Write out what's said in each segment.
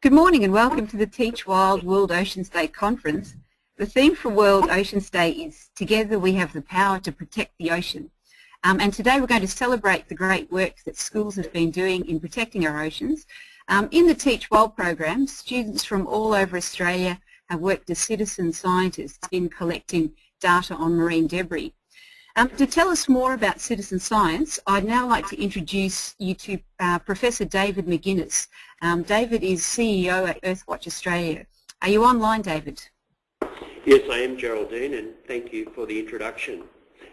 Good morning and welcome to the TeachWild World Oceans Day Conference. The theme for World Oceans Day is Together We Have the Power to Protect the Ocean. And today we're going to celebrate the great work that schools have been doing in protecting our oceans. In the TeachWild program, students from all over Australia have worked as citizen scientists in collecting data on marine debris. To tell us more about citizen science, I'd now like to introduce you to Professor David McGuinness. David is CEO at Earthwatch Australia. Are you online, David? Yes, I am, Geraldine, and thank you for the introduction.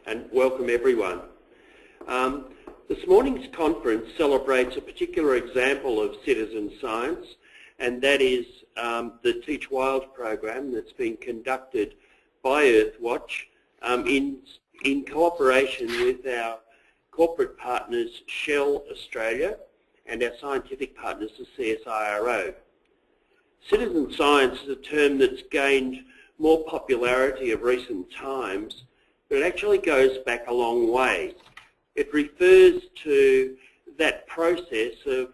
And welcome, everyone. This morning's conference celebrates a particular example of citizen science, and that is the TeachWild program that's been conducted by Earthwatch in cooperation with our corporate partners Shell Australia and our scientific partners the CSIRO. Citizen science is a term that's gained more popularity of recent times, but it actually goes back a long way. It refers to that process of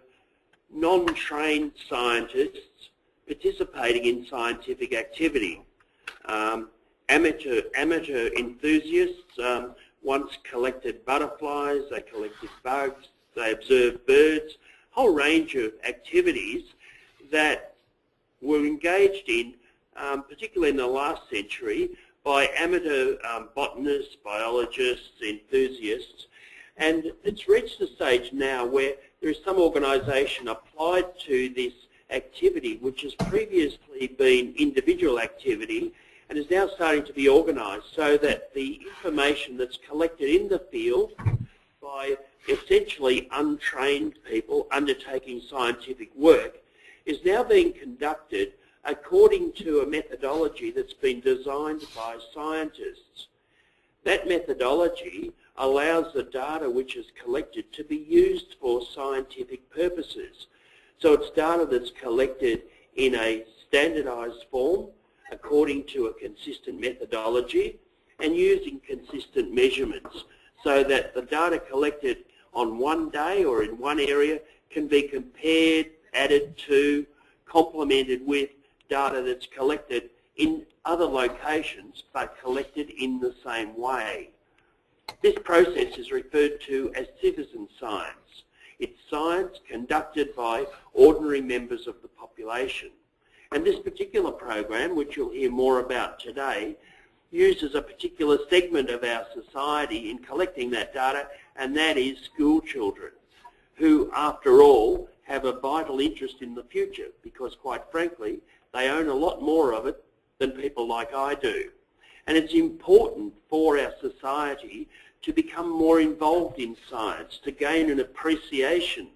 non-trained scientists participating in scientific activity. Amateur enthusiasts once collected butterflies, they collected bugs, they observed birds, a whole range of activities that were engaged in, particularly in the last century, by amateur botanists, biologists, enthusiasts. And it's reached a stage now where there is some organisation applied to this activity which has previously been individual activity and is now starting to be organised so that the information that's collected in the field by essentially untrained people undertaking scientific work is now being conducted according to a methodology that's been designed by scientists. That methodology allows the data which is collected to be used for scientific purposes. So it's data that's collected in a standardised form according to a consistent methodology and using consistent measurements so that the data collected on one day or in one area can be compared, added to, complemented with data that's collected in other locations but collected in the same way. This process is referred to as citizen science. It's science conducted by ordinary members of the population. And this particular program, which you'll hear more about today, uses a particular segment of our society in collecting that data, and that is school children, who, after all, have a vital interest in the future because, quite frankly, they own a lot more of it than people like I do. And it's important for our society to become more involved in science, to gain an appreciation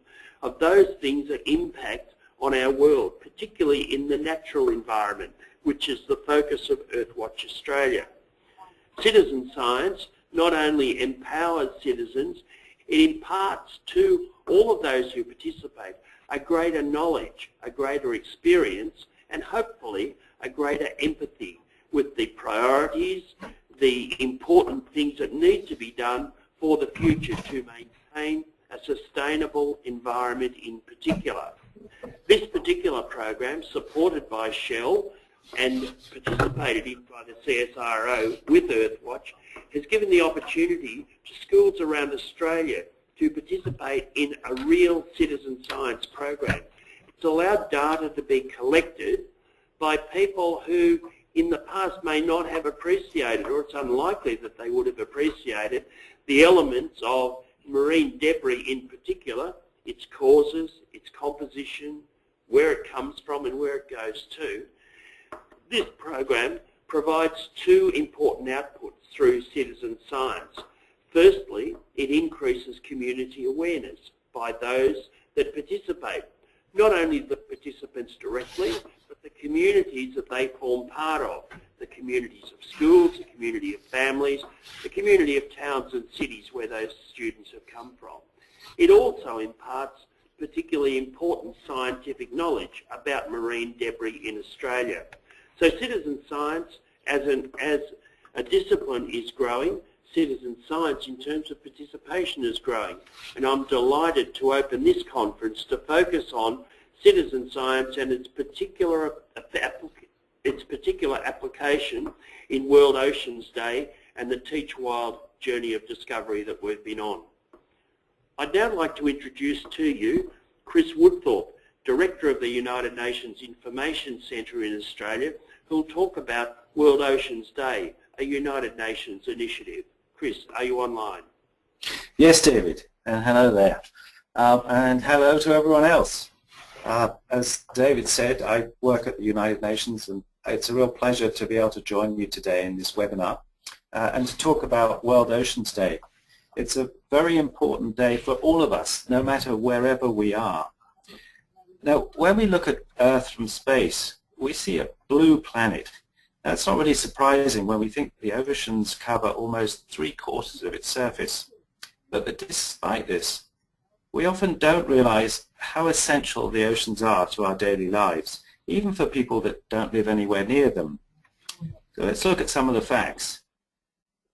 of those things that impact on our world, particularly in the natural environment, which is the focus of Earthwatch Australia. Citizen science not only empowers citizens, it imparts to all of those who participate a greater knowledge, a greater experience, and hopefully a greater empathy with the priorities, the important things that need to be done for the future to maintain a sustainable environment in particular. This particular program, supported by Shell and participated in by the CSIRO with Earthwatch, has given the opportunity to schools around Australia to participate in a real citizen science program. It's allowed data to be collected by people who in the past may not have appreciated, or it's unlikely that they would have appreciated, the elements of marine debris in particular, its causes, its composition, where it comes from and where it goes to. This program provides two important outputs through citizen science. Firstly, it increases community awareness by those that participate, not only the participants directly, but the communities that they form part of, the communities of schools, the community of families, the community of towns and cities where those students have come from. It also imparts particularly important scientific knowledge about marine debris in Australia. So citizen science as a discipline is growing. Citizen science in terms of participation is growing. And I'm delighted to open this conference to focus on citizen science and its particular application in World Oceans Day and the TeachWild journey of discovery that we've been on. I'd now like to introduce to you Chris Woodthorpe, Director of the United Nations Information Centre in Australia, who will talk about World Oceans Day, a United Nations initiative. Chris, are you online? Yes, David, and hello there. And hello to everyone else. As David said, I work at the United Nations, and it's a real pleasure to be able to join you today in this webinar and to talk about World Oceans Day. It's a very important day for all of us, no matter wherever we are. Now, when we look at Earth from space, we see a blue planet. That's not really surprising when we think the oceans cover almost 3/4 of its surface. But despite this, we often don't realize how essential the oceans are to our daily lives, even for people that don't live anywhere near them. So let's look at some of the facts.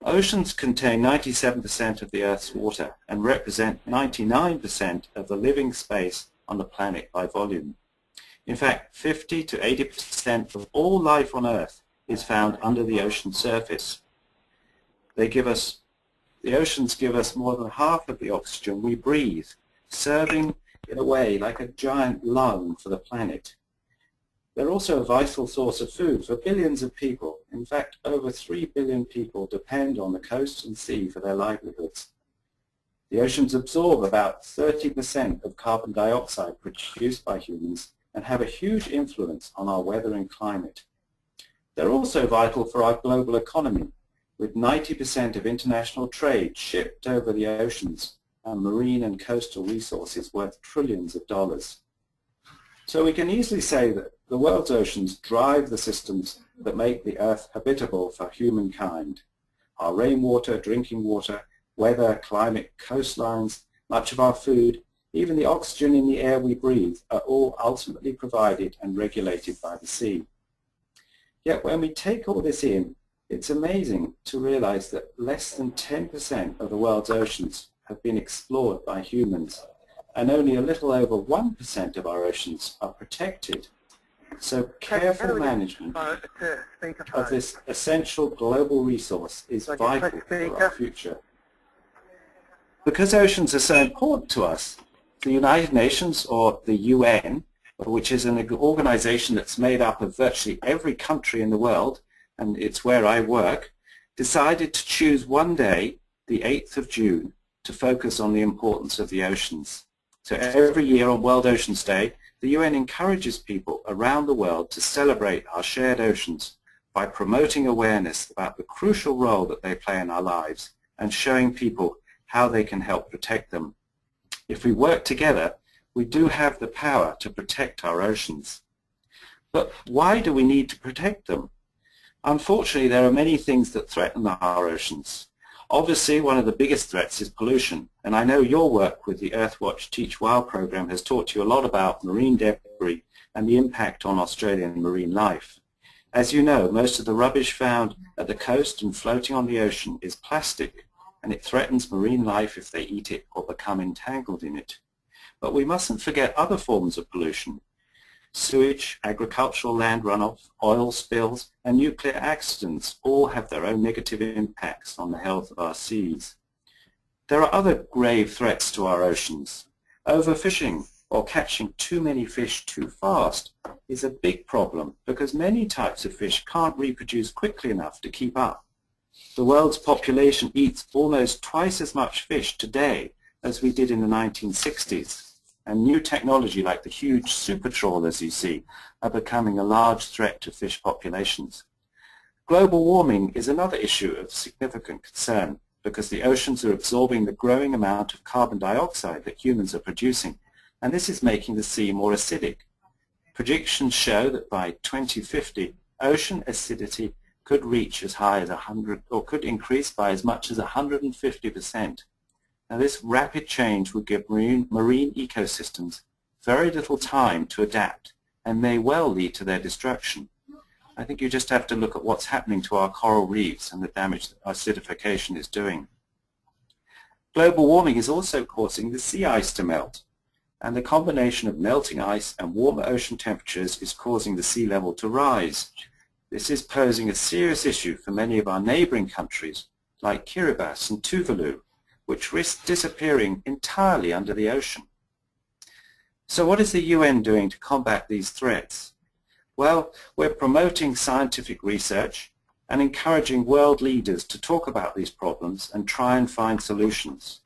Oceans contain 97% of the Earth's water and represent 99% of the living space on the planet by volume. In fact, 50 to 80% of all life on Earth is found under the ocean surface. The oceans give us more than half of the oxygen we breathe, serving in a way like a giant lung for the planet. They're also a vital source of food for billions of people. In fact, over 3 billion people depend on the coast and sea for their livelihoods. The oceans absorb about 30% of carbon dioxide produced by humans and have a huge influence on our weather and climate. They're also vital for our global economy, with 90% of international trade shipped over the oceans and marine and coastal resources worth trillions of dollars. So we can easily say that the world's oceans drive the systems that make the Earth habitable for humankind. Our rainwater, drinking water, weather, climate, coastlines, much of our food, even the oxygen in the air we breathe are all ultimately provided and regulated by the sea. Yet when we take all this in, it's amazing to realize that less than 10% of the world's oceans have been explored by humans, and only a little over 1% of our oceans are protected. So careful management of this essential global resource is vital for our future. Because oceans are so important to us, the United Nations, or the UN, which is an organization that's made up of virtually every country in the world, and it's where I work, decided to choose one day, the 8th of June, to focus on the importance of the oceans. So every year on World Oceans Day, the UN encourages people around the world to celebrate our shared oceans by promoting awareness about the crucial role that they play in our lives and showing people how they can help protect them. If we work together, we do have the power to protect our oceans. But why do we need to protect them? Unfortunately, there are many things that threaten our oceans. Obviously, one of the biggest threats is pollution, and I know your work with the Earthwatch TeachWild program has taught you a lot about marine debris and the impact on Australian marine life. As you know, most of the rubbish found at the coast and floating on the ocean is plastic, and it threatens marine life if they eat it or become entangled in it. But we mustn't forget other forms of pollution. Sewage, agricultural land runoff, oil spills, and nuclear accidents all have their own negative impacts on the health of our seas. There are other grave threats to our oceans. Overfishing, or catching too many fish too fast, is a big problem because many types of fish can't reproduce quickly enough to keep up. The world's population eats almost twice as much fish today as we did in the 1960s. And new technology like the huge super trawlers you see are becoming a large threat to fish populations. Global warming is another issue of significant concern because the oceans are absorbing the growing amount of carbon dioxide that humans are producing, and this is making the sea more acidic. Predictions show that by 2050, ocean acidity could reach as high as 100, or could increase by as much as 150%. Now this rapid change would give marine ecosystems very little time to adapt and may well lead to their destruction. I think you just have to look at what's happening to our coral reefs and the damage that acidification is doing. Global warming is also causing the sea ice to melt. and the combination of melting ice and warmer ocean temperatures is causing the sea level to rise. This is posing a serious issue for many of our neighbouring countries like Kiribati and Tuvalu, which risk disappearing entirely under the ocean. So what is the UN doing to combat these threats? Well, we're promoting scientific research and encouraging world leaders to talk about these problems and try and find solutions.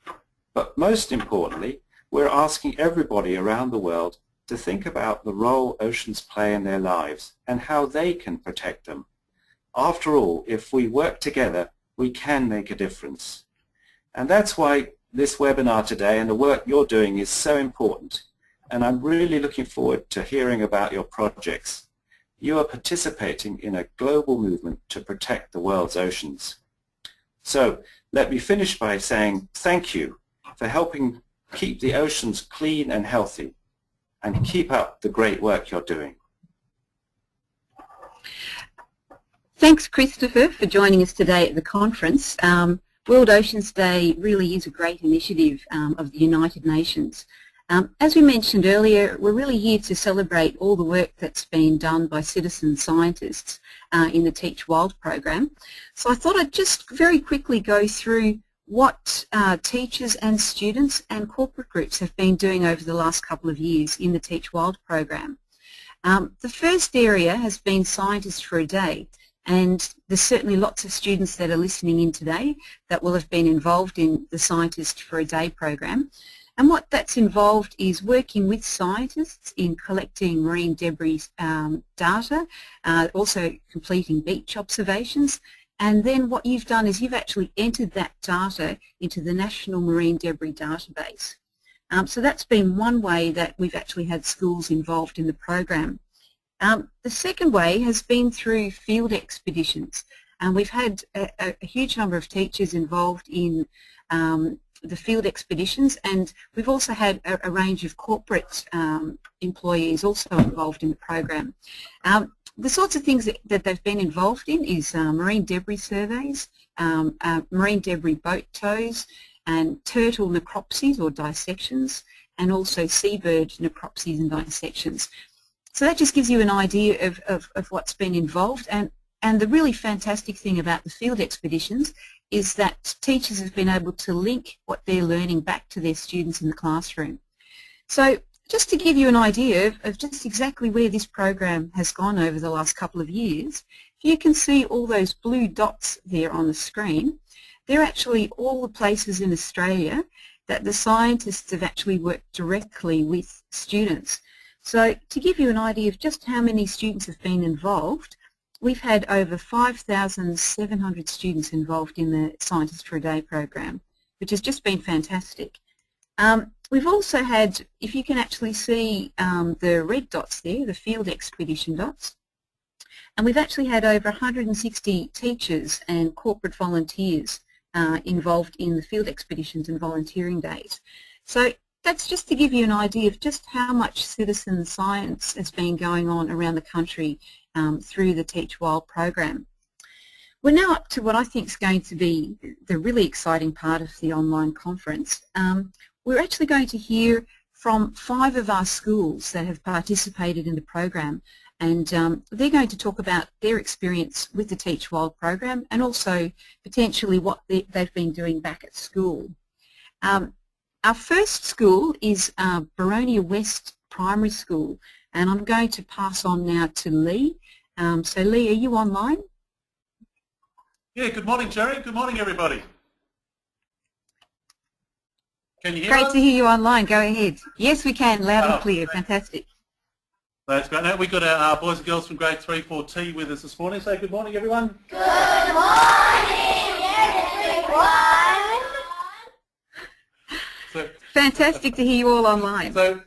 But most importantly, we're asking everybody around the world to think about the role oceans play in their lives and how they can protect them. After all, if we work together, we can make a difference. And that's why this webinar today and the work you're doing is so important. And I'm really looking forward to hearing about your projects. You are participating in a global movement to protect the world's oceans. So let me finish by saying thank you for helping keep the oceans clean and healthy, and keep up the great work you're doing. Thanks, Christopher, for joining us today at the conference. World Oceans Day really is a great initiative of the United Nations. As we mentioned earlier, we're really here to celebrate all the work that's been done by citizen scientists in the TeachWild program. So I thought I'd just very quickly go through what teachers and students and corporate groups have been doing over the last couple of years in the TeachWild program. The first area has been Scientists for a Day, and there's certainly lots of students that are listening in today that will have been involved in the Scientists for a Day program. And what that's involved is working with scientists in collecting marine debris data, also completing beach observations, and then what you've done is you've actually entered that data into the National Marine Debris Database. So that's been one way that we've actually had schools involved in the program. The second way has been through field expeditions, and we've had a huge number of teachers involved in the field expeditions, and we've also had a range of corporate employees also involved in the program. The sorts of things that they've been involved in is marine debris surveys, marine debris boat tows, and turtle necropsies or dissections, and also seabird necropsies and dissections. So that just gives you an idea of what's been involved, and the really fantastic thing about the field expeditions is that teachers have been able to link what they're learning back to their students in the classroom. So just to give you an idea of just exactly where this program has gone over the last couple of years, you can see all those blue dots there on the screen. They're actually all the places in Australia that the scientists have actually worked directly with students. So to give you an idea of just how many students have been involved, we've had over 5,700 students involved in the Scientists for a Day program, which has just been fantastic. We've also had, if you can actually see the red dots there, the field expedition dots, and we've actually had over 160 teachers and corporate volunteers involved in the field expeditions and volunteering days. So that's just to give you an idea of just how much citizen science has been going on around the country through the TeachWild program. We're now up to what I think is going to be the really exciting part of the online conference. We're actually going to hear from 5 of our schools that have participated in the program, and they're going to talk about their experience with the TeachWild program and also potentially what they've been doing back at school. Our first school is Geronimi West Primary School, and I'm going to pass on now to Lee. So Lee, are you online? Yeah, good morning, Jerry. Good morning, everybody. Can you hear Great us? to hear you online. Go ahead. Yes, we can. Loud and clear. Fantastic. That's great. Now we've got our boys and girls from grade 3, 4T with us this morning. Say good morning, everyone. Good morning, everyone. So, Fantastic to hear you all online. so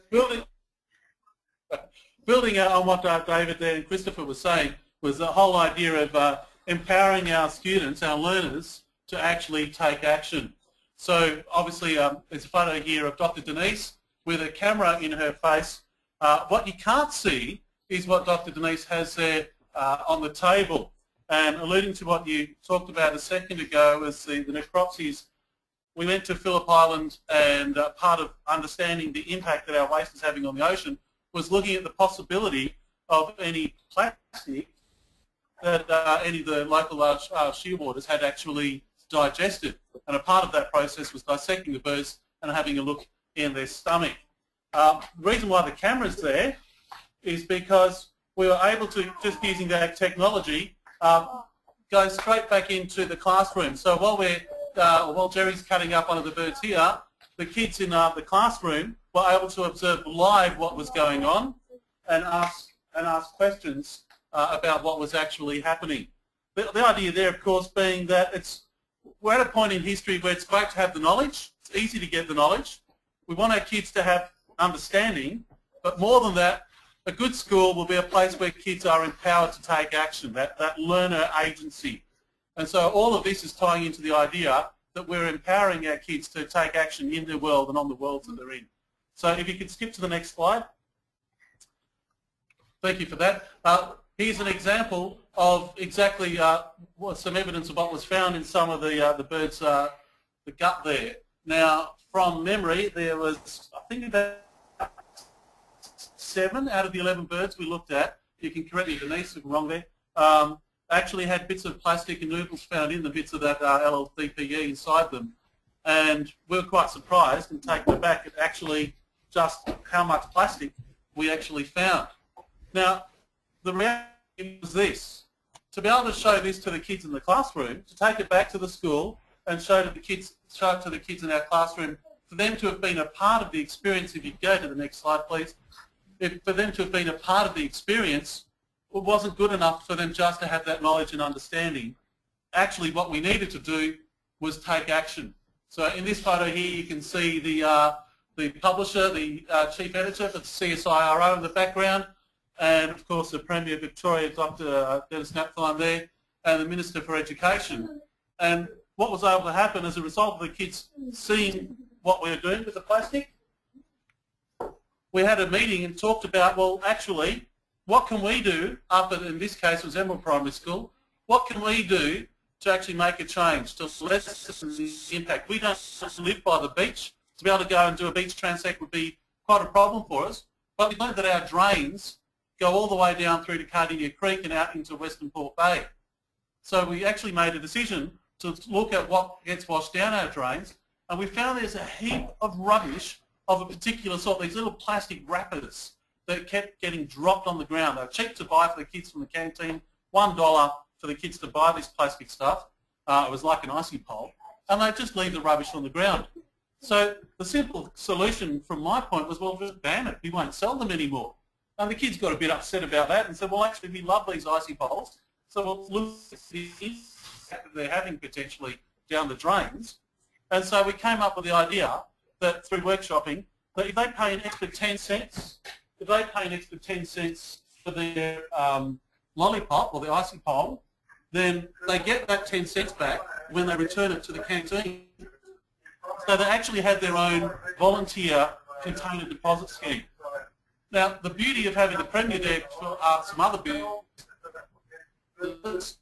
building on what David there and Christopher was saying was the whole idea of empowering our students, our learners, to actually take action. So obviously there's a photo here of Dr. Denise with a camera in her face. What you can't see is what Dr. Denise has there on the table. And alluding to what you talked about a second ago is the necropsies we went to Phillip Island, and part of understanding the impact that our waste is having on the ocean was looking at the possibility of any plastic that any of the local large shearwaters had actually digested. And a part of that process was dissecting the birds and having a look in their stomach. The reason why the camera's there is because we were able to, just using that technology, go straight back into the classroom. So while Jerry's cutting up one of the birds here, the kids in the classroom were able to observe live what was going on and ask questions about what was actually happening. The idea there, of course, being that we're at a point in history where it's great to have the knowledge. It's easy to get the knowledge. We want our kids to have understanding, but more than that, a good school will be a place where kids are empowered to take action, that learner agency. And so all of this is tying into the idea that we're empowering our kids to take action in the world and on the worlds that they're in. So if you could skip to the next slide. Thank you for that. Here's an example of exactly some evidence of what was found in some of the birds, the gut there. Now, from memory, there was, I think, about 7 out of the 11 birds we looked at. You can correct me, Denise, if I'm wrong there. Actually had bits of plastic and noodles found in the bits of that LLDPE inside them. And we were quite surprised and taken aback at actually just how much plastic we actually found. Now, the reality was this. To be able to show this to the kids in the classroom, to take it back to the school and show it to the kids in our classroom, for them to have been a part of the experience, if you go to the next slide, please, for them to have been a part of the experience, it wasn't good enough for them just to have that knowledge and understanding. Actually, what we needed to do was take action. So in this photo here, you can see the publisher, the chief editor for the CSIRO in the background, and of course the Premier of Victoria, Dr. Dennis Napthine there, and the Minister for Education. And what was able to happen as a result of the kids seeing what we were doing with the plastic, we had a meeting and talked about, well, actually, what can we do, up at, in this case, it was Emerald Primary School, what can we do to actually make a change, to lessen the impact? We don't live by the beach. To be able to go and do a beach transect would be quite a problem for us, but we learned that our drains go all the way down through to Cardinia Creek and out into Western Port Bay. So we actually made a decision to look at what gets washed down our drains, and we found there's a heap of rubbish of a particular sort, these little plastic wrappers that kept getting dropped on the ground. They're cheap to buy for the kids from the canteen, $1 for the kids to buy this plastic stuff. It was like an icy pole, and they just leave the rubbish on the ground. So the simple solution from my point was, well, just ban it. We won't sell them anymore. And the kids got a bit upset about that and said, well, actually, we love these icy poles, so we'll look at the impact that they're having potentially down the drains. And so we came up with the idea that through workshopping, that if they pay an extra 10 cents, if they pay an extra 10 cents for their lollipop or the icy pole, then they get that 10 cents back when they return it to the canteen. So they actually had their own volunteer container deposit scheme. Now, the beauty of having the Premier there for some other bills was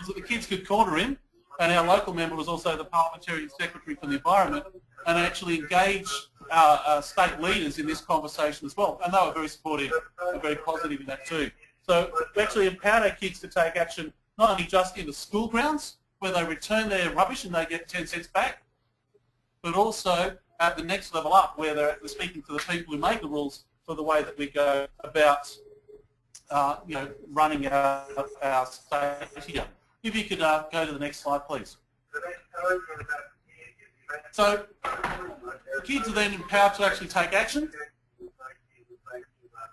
that the kids could corner him, and our local member was also the Parliamentary Secretary for the Environment, and actually engage our state leaders in this conversation as well. And they were very supportive and very positive in that too. So we actually empowered our kids to take action, not only just in the school grounds, where they return their rubbish and they get 10 cents back, but also at the next level up, where they're speaking to the people who make the rules for the way that we go about running our state here. If you could go to the next slide, please. So the kids are then empowered to actually take action,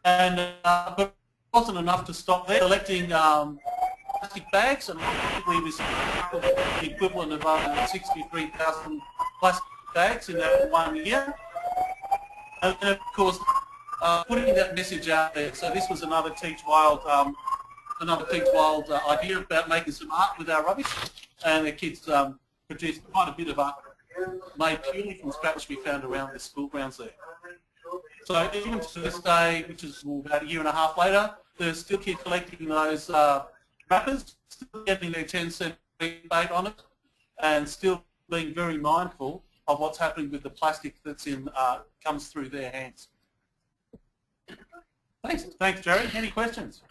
and but it wasn't enough to stop there. Collecting plastic bags, and we was the equivalent of 63,000 plastic bags in that 1 year, and then of course putting that message out there. So this was another TeachWild idea about making some art with our rubbish, and the kids produced quite a bit of art made purely from scratch we found around the school grounds there. So even to this day, which is about a year and a half later, there's still kids collecting those wrappers, still getting their 10 cent rebate on it, and still being very mindful of what's happening with the plastic that's in comes through their hands. Thanks, Jerry. Any questions?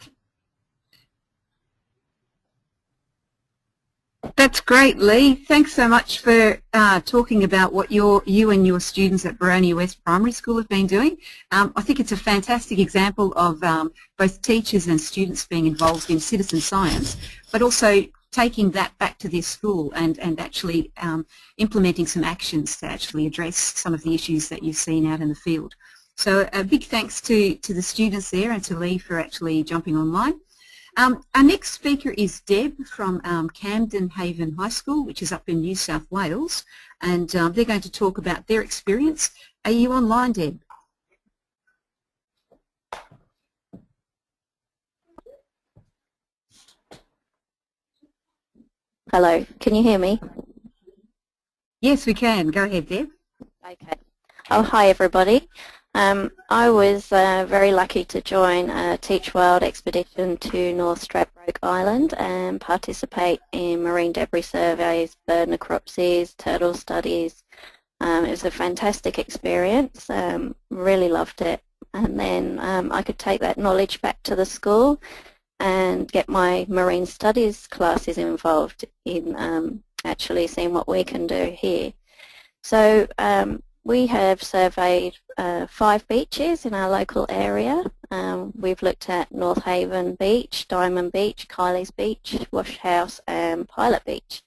That's great, Lee. Thanks so much for talking about what you and your students at Geronimi West Primary School have been doing. I think it's a fantastic example of both teachers and students being involved in citizen science, but also taking that back to their school and actually implementing some actions to actually address some of the issues that you've seen out in the field. So a big thanks to the students there and to Lee for actually jumping online. Our next speaker is Deb from Camden Haven High School, which is up in New South Wales, and they're going to talk about their experience. Are you online, Deb? Hello, can you hear me? Yes, we can. Go ahead, Deb. Okay. Oh, hi everybody. I was very lucky to join a TeachWild expedition to North Stradbroke Island and participate in marine debris surveys, bird necropsies, turtle studies. It was a fantastic experience, really loved it. And then I could take that knowledge back to the school and get my marine studies classes involved in actually seeing what we can do here. So we have surveyed 5 beaches in our local area. We've looked at North Haven Beach, Diamond Beach, Kylie's Beach, Wash House and Pilot Beach.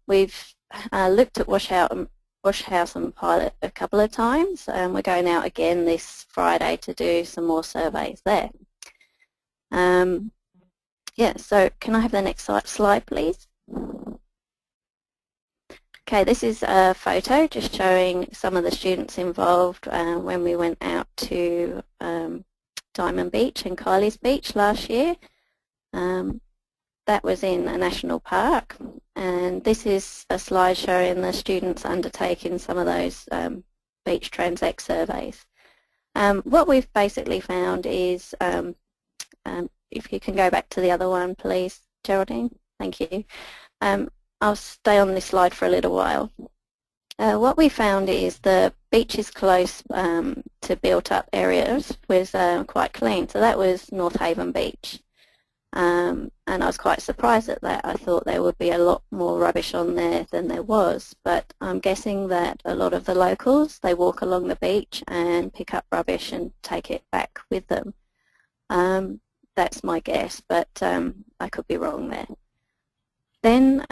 We've looked at Wash House and Pilot a couple of times, and we're going out again this Friday to do some more surveys there. Yeah, so can I have the next slide, please? Okay, this is a photo just showing some of the students involved when we went out to Diamond Beach and Kylie's Beach last year. That was in a national park, and this is a slide showing the students undertaking some of those beach transect surveys. What we've basically found is, if you can go back to the other one please, Geraldine, thank you. I'll stay on this slide for a little while. What we found is the beaches close to built-up areas was quite clean. So that was North Haven Beach. And I was quite surprised at that. I thought there would be a lot more rubbish on there than there was. But I'm guessing that a lot of the locals, they walk along the beach and pick up rubbish and take it back with them. That's my guess, but I could be wrong there. Then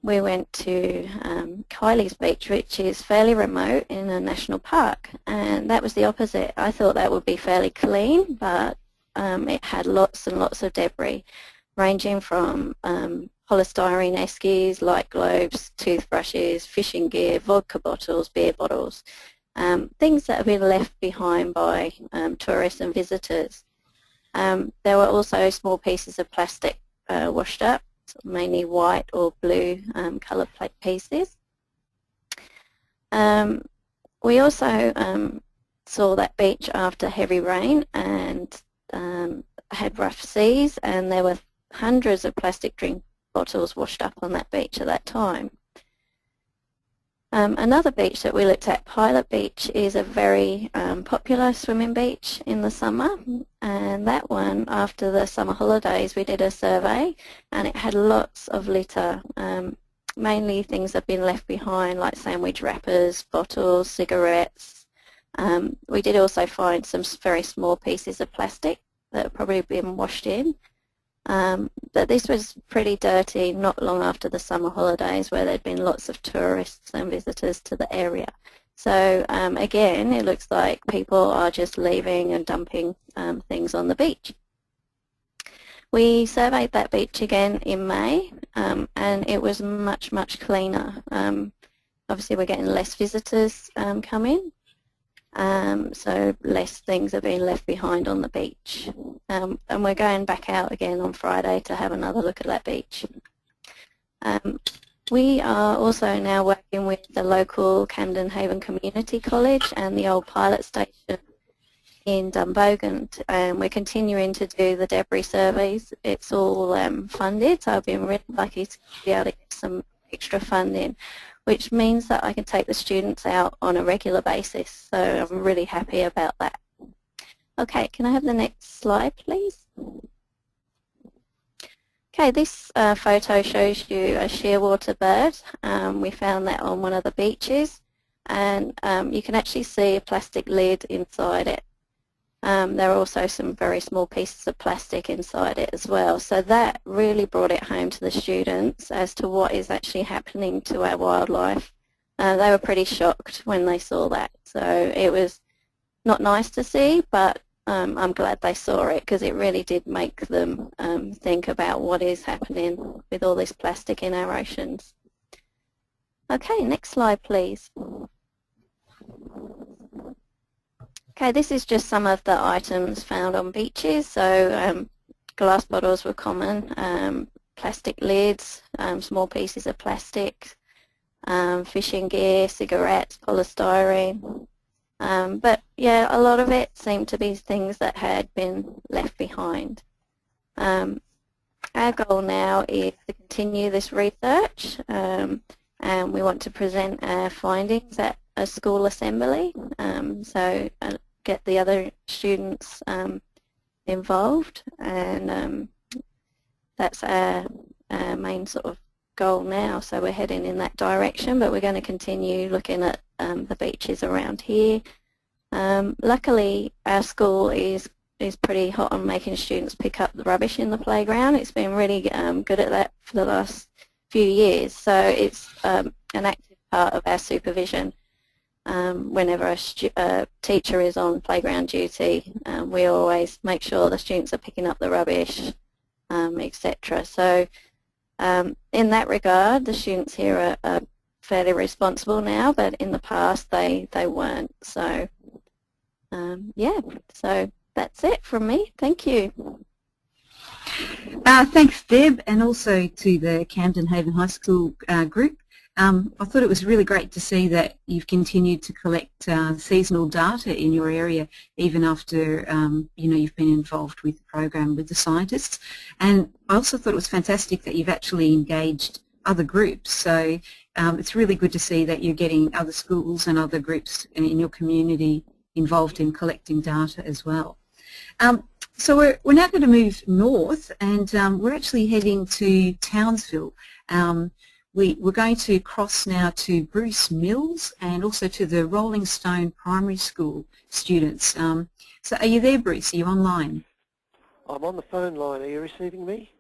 we went to Kylie's Beach, which is fairly remote in a national park, and that was the opposite. I thought that would be fairly clean, but it had lots and lots of debris, ranging from polystyrene eskies, light globes, toothbrushes, fishing gear, vodka bottles, beer bottles, things that have been left behind by tourists and visitors. There were also small pieces of plastic washed up, mainly white or blue colour pieces. We also saw that beach after heavy rain and had rough seas, and there were hundreds of plastic drink bottles washed up on that beach at that time. Another beach that we looked at, Pilot Beach, is a very popular swimming beach in the summer, and that one, after the summer holidays, we did a survey and it had lots of litter, mainly things that have been left behind like sandwich wrappers, bottles, cigarettes. We did also find some very small pieces of plastic that had probably been washed in. But this was pretty dirty not long after the summer holidays, where there'd been lots of tourists and visitors to the area. So again, it looks like people are just leaving and dumping things on the beach. We surveyed that beach again in May, and it was much, much cleaner. Obviously we're getting less visitors come in, so less things are being left behind on the beach. And we're going back out again on Friday to have another look at that beach. We are also now working with the local Camden Haven Community College and the old pilot station in Dumbogan, and we're continuing to do the debris surveys. It's all funded, so I've been really lucky to be able to get some extra funding, which means that I can take the students out on a regular basis. So I'm really happy about that. Okay, can I have the next slide, please? Okay, this photo shows you a shearwater bird. We found that on one of the beaches, and you can actually see a plastic lid inside it. There are also some very small pieces of plastic inside it as well. So that really brought it home to the students as to what is actually happening to our wildlife. They were pretty shocked when they saw that. So it was not nice to see, but I'm glad they saw it, because it really did make them think about what is happening with all this plastic in our oceans. Okay, next slide, please. Okay, this is just some of the items found on beaches. So glass bottles were common, plastic lids, small pieces of plastic, fishing gear, cigarettes, polystyrene. But yeah, a lot of it seemed to be things that had been left behind. Our goal now is to continue this research, and we want to present our findings at a school assembly, so get the other students involved, and that's our main sort of goal now. So we're heading in that direction, but we're going to continue looking at the beaches around here. Luckily, our school is pretty hot on making students pick up the rubbish in the playground. It's been really good at that for the last few years. So it's an active part of our supervision. Whenever a teacher is on playground duty, we always make sure the students are picking up the rubbish, etc. So in that regard, the students here are fairly responsible now, but in the past they weren't. So yeah, so that's it from me. Thank you. Thanks, Deb, and also to the Camden Haven High School group. I thought it was really great to see that you've continued to collect seasonal data in your area even after you've been involved with the program with the scientists. And I also thought it was fantastic that you've actually engaged other groups. So it's really good to see that you're getting other schools and other groups in your community involved in collecting data as well. So we're now going to move north, and we're actually heading to Townsville. We're going to cross now to Bruce Mills and also to the Rolling Stone Primary School students. So are you there, Bruce? Are you online? I'm on the phone line. Are you receiving me?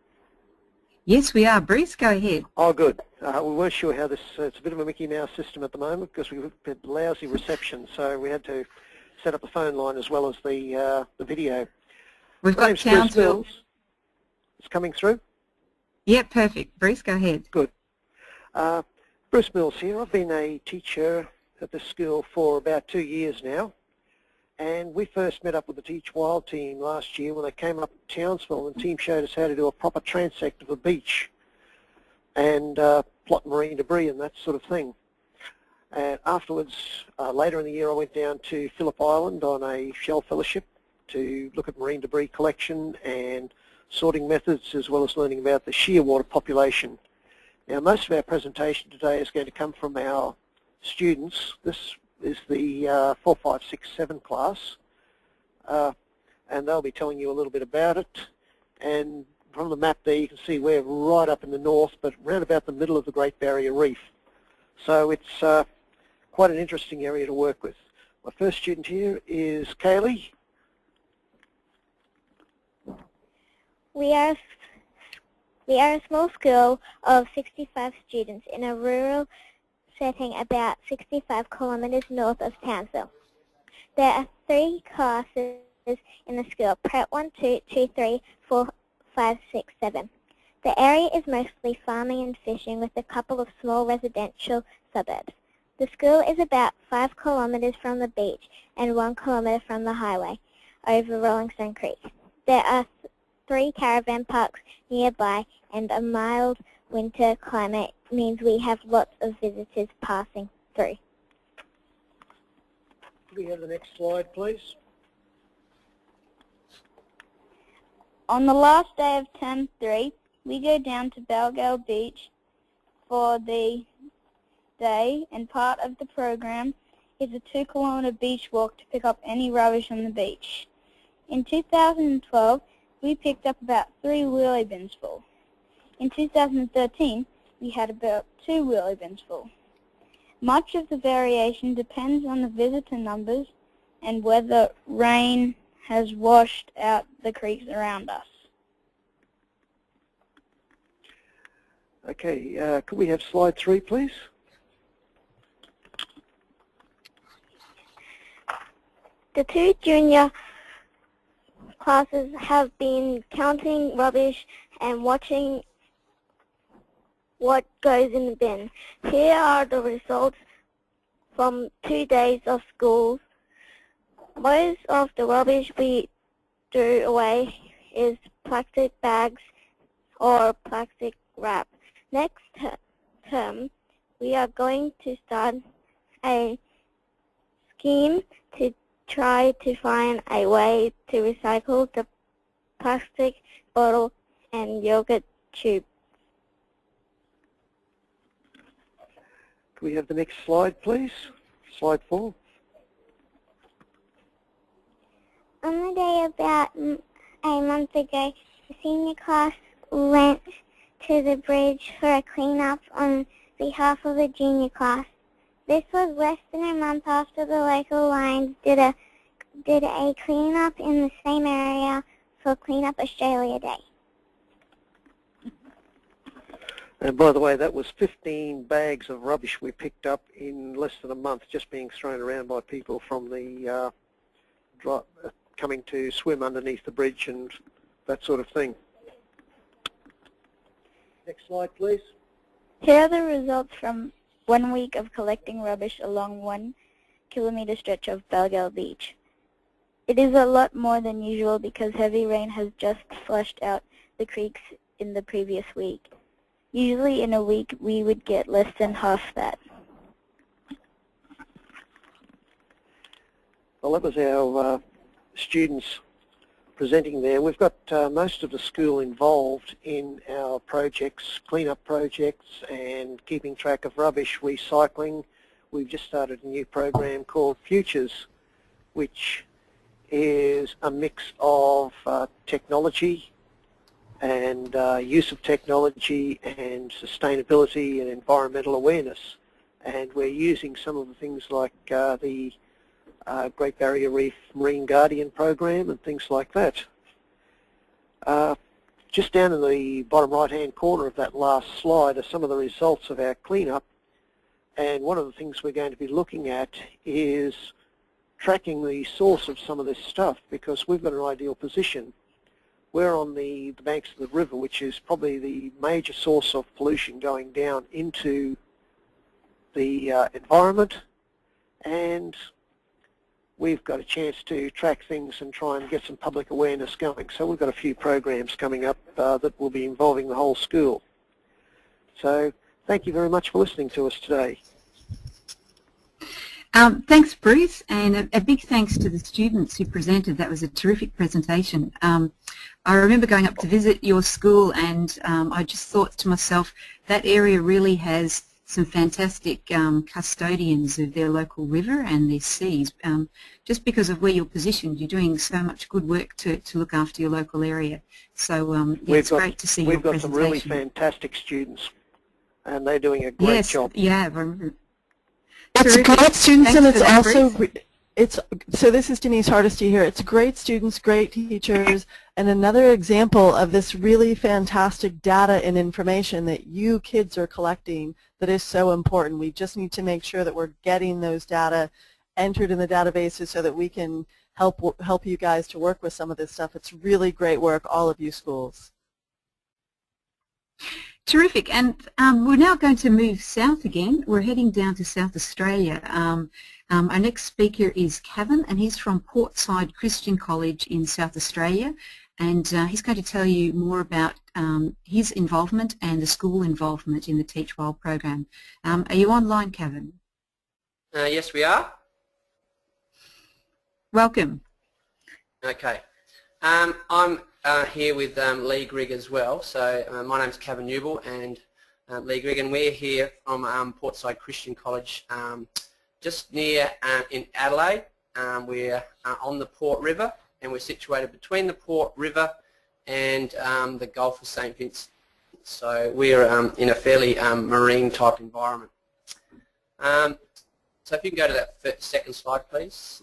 Yes, we are. Bruce, go ahead. Oh, good. We weren't sure how this, it's a bit of a Mickey Mouse system at the moment because we've had lousy reception, so we had to set up the phone line as well as the video. We've got Townsville. It's coming through? Yeah, perfect. Bruce, go ahead. Good. Bruce Mills here. I've been a teacher at the school for about 2 years now, and we first met up with the TeachWild team last year when they came up to Townsville, and the team showed us how to do a proper transect of a beach and plot marine debris and that sort of thing. And afterwards, later in the year, I went down to Phillip Island on a shell fellowship to look at marine debris collection and sorting methods, as well as learning about the shearwater population. Now, most of our presentation today is going to come from our students. This is the 4, 5, 6, 7 class, and they'll be telling you a little bit about it. And from the map there, you can see we're right up in the north, but round about the middle of the Great Barrier Reef. So it's quite an interesting area to work with. My first student here is Kaylee. We are a small school of 65 students in a rural setting about 65 kilometres north of Townsville. There are 3 classes in the school, Prep 1, 2, 2, 3, 4, 5, 6, 7. The area is mostly farming and fishing with a couple of small residential suburbs. The school is about 5 kilometres from the beach and 1 kilometre from the highway over Rolling Stone Creek. There are 3 caravan parks nearby, and a mild winter climate means we have lots of visitors passing through. Could we have the next slide, please? On the last day of term 3, we go down to Balgale Beach for the day, and part of the program is a 2-kilometre beach walk to pick up any rubbish on the beach. In 2012, we picked up about 3 wheelie bins full. In 2013, we had about 2 wheelie bins full. Much of the variation depends on the visitor numbers and whether rain has washed out the creeks around us. Okay, could we have slide 3, please? The 2 junior classes have been counting rubbish and watching what goes in the bin. Here are the results from 2 days of school. Most of the rubbish we threw away is plastic bags or plastic wrap. Next term, we are going to start a scheme to try to find a way to recycle the plastic bottle and yogurt tube. Could we have the next slide, please? Slide 4. On the day about a month ago, the senior class went to the bridge for a clean-up on behalf of the junior class. This was less than a month after the local Lions did a clean-up in the same area for Clean Up Australia Day. And by the way, that was 15 bags of rubbish we picked up in less than a month, just being thrown around by people from the coming to swim underneath the bridge and that sort of thing. Next slide, please. Here are the results from 1 week of collecting rubbish along 1 kilometre stretch of Balgal Beach. It is a lot more than usual because heavy rain has just flushed out the creeks in the previous week. Usually in a week we would get less than half that. Well, that was our students presenting there. We've got most of the school involved in our projects, clean-up projects and keeping track of rubbish, recycling. We've just started a new program called Futures, which is a mix of technology and use of technology and sustainability and environmental awareness. And we're using some of the things like the Great Barrier Reef Marine Guardian program and things like that. Just down in the bottom right-hand corner of that last slide are some of the results of our cleanup. And one of the things we're going to be looking at is tracking the source of some of this stuff, because we've got an ideal position. We're on the banks of the river, which is probably the major source of pollution going down into the environment, and we've got a chance to track things and try and get some public awareness going. So we've got a few programs coming up that will be involving the whole school. So thank you very much for listening to us today. Thanks, Bruce, and a big thanks to the students who presented. That was a terrific presentation. I remember going up to visit your school, and I just thought to myself, that area really has some fantastic custodians of their local river and their seas. Just because of where you're positioned, you're doing so much good work to look after your local area. So yeah, it's great to see your presentation. We've got some really fantastic students, and they're doing a great job. Yeah. It's great students, and it's also, so this is Denise Hardesty here. It's great students, great teachers, and another example of this really fantastic data and information that you kids are collecting that is so important. We just need to make sure that we're getting those data entered in the databases so that we can help you guys to work with some of this stuff. It's really great work, all of you schools. Terrific, and we're now going to move south again. We're heading down to South Australia. Our next speaker is Kevin, and he's from Portside Christian College in South Australia, and he's going to tell you more about his involvement and the school involvement in the TeachWild program. Are you online, Kevin? Yes, we are. Welcome. Okay. I'm here with Lee Grigg as well. So my name's Kevin Newell, and Lee Grigg, and we're here from Portside Christian College, just near in Adelaide. We're on the Port River, and we're situated between the Port River and the Gulf of St. Vincent. So we're in a fairly marine type environment. So if you can go to that second slide, please.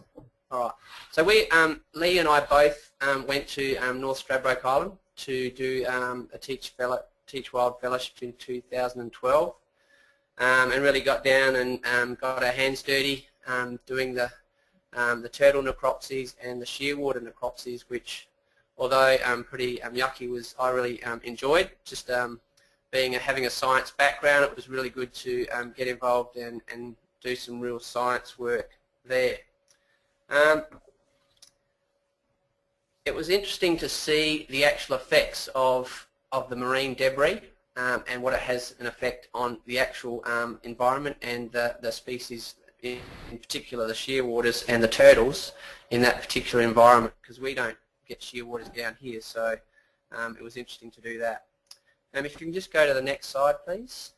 All right. So we, Lee and I both went to North Stradbroke Island to do a TeachWild fellowship in 2012, and really got down and got our hands dirty doing the turtle necropsies and the shearwater necropsies, which, although pretty yucky, I really enjoyed. Just having a science background, it was really good to get involved and do some real science work there. It was interesting to see the actual effects of the marine debris and what it has an effect on the actual environment and the species, in particular the shearwaters and the turtles in that particular environment, because we don't get shearwaters down here, so it was interesting to do that. If you can just go to the next slide, please.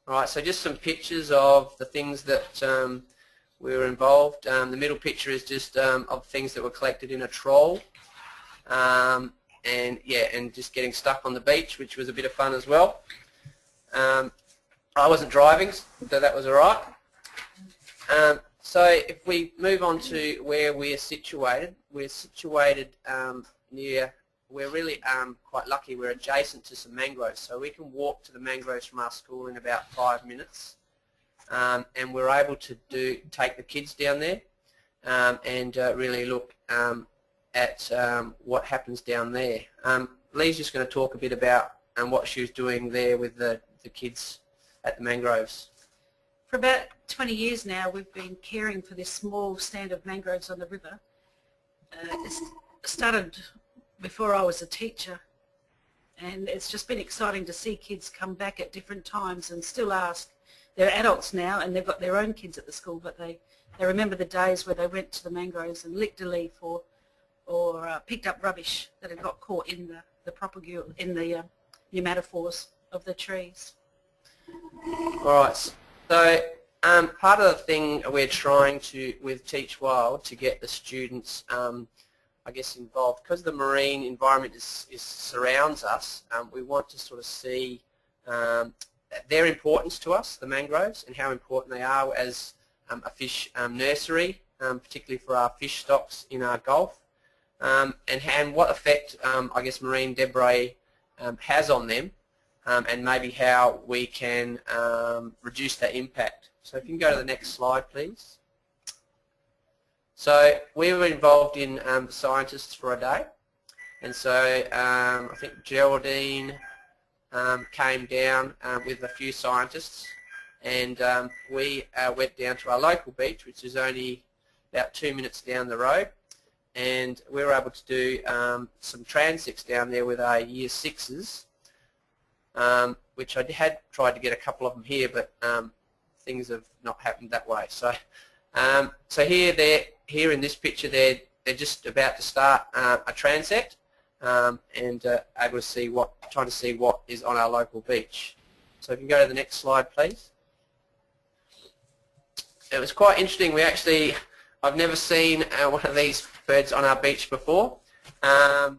Alright, so just some pictures of the things that we were involved. The middle picture is just of things that were collected in a trawl, and just getting stuck on the beach, which was a bit of fun as well. I wasn't driving, so that was alright. So if we move on to where we're situated near, we're really quite lucky, we're adjacent to some mangroves, so we can walk to the mangroves from our school in about 5 minutes, and we're able to take the kids down there and really look at what happens down there. Lee's just going to talk a bit about what she was doing there with the kids at the mangroves. For about 20 years now, we've been caring for this small stand of mangroves on the river. It started before I was a teacher, and it's just been exciting to see kids come back at different times and still ask. They're adults now and they've got their own kids at the school, but they remember the days where they went to the mangroves and licked a leaf or picked up rubbish that had got caught in the propagule, in the pneumatophores of the trees. Alright, so part of the thing we're trying to, with TeachWild, to get the students I guess involved, because the marine environment surrounds us, we want to sort of see their importance to us, the mangroves, and how important they are as a fish nursery, particularly for our fish stocks in our Gulf, and what effect I guess marine debris has on them, and maybe how we can reduce that impact. So if you can go to the next slide, please. So we were involved in scientists for a day, and so I think Geraldine came down with a few scientists, and we went down to our local beach, which is only about 2 minutes down the road, and we were able to do some transects down there with our Year 6s, which I had tried to get a couple of them here, but things have not happened that way. So so here in this picture, they're just about to start a transect, and able to see trying to see what is on our local beach. So if you can go to the next slide, please. It was quite interesting. I've never seen one of these birds on our beach before, and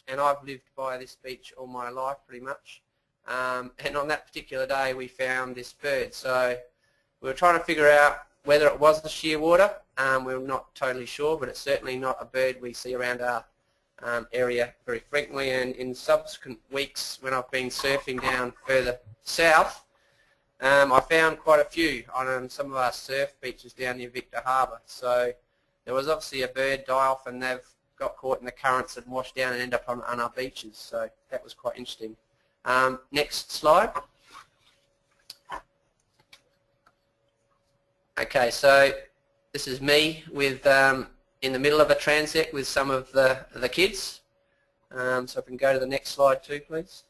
I've lived by this beach all my life pretty much. And on that particular day, we found this bird. So we were trying to figure out whether it was the shearwater. We're not totally sure, but it's certainly not a bird we see around our area very frequently. And in subsequent weeks, when I've been surfing down further south, I found quite a few on some of our surf beaches down near Victor Harbour. So there was obviously a bird die-off, and they've got caught in the currents and washed down and end up on our beaches. So that was quite interesting. Next slide. Okay, so this is me with in the middle of a transect with some of the kids. So if we can go to the next slide too, please.